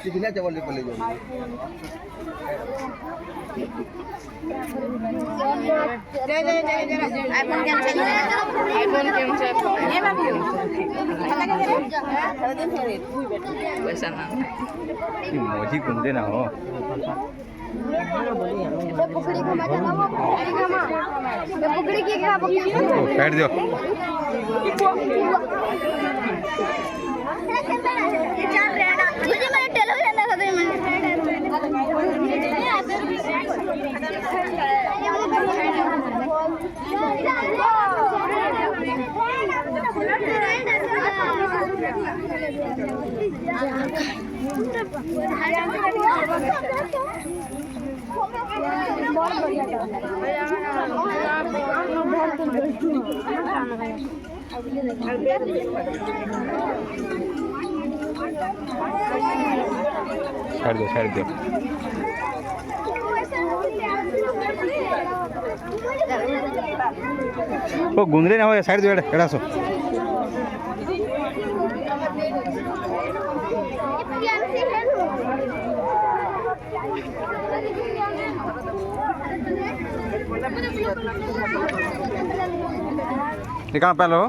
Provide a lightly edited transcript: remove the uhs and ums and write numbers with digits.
सिविला चावल ले पले जाओ आईफोन कैंसिल ये बाबू पैसा ना मोजी घूमते ना हो पकड़ी खा जाना वो पकड़ी की खा बैठ दियो मुझे मेरे टेलर लेना था छाड़ दो वो गुंदरे ना हो साइड दो एड़ा सो ये कहाँ पे लो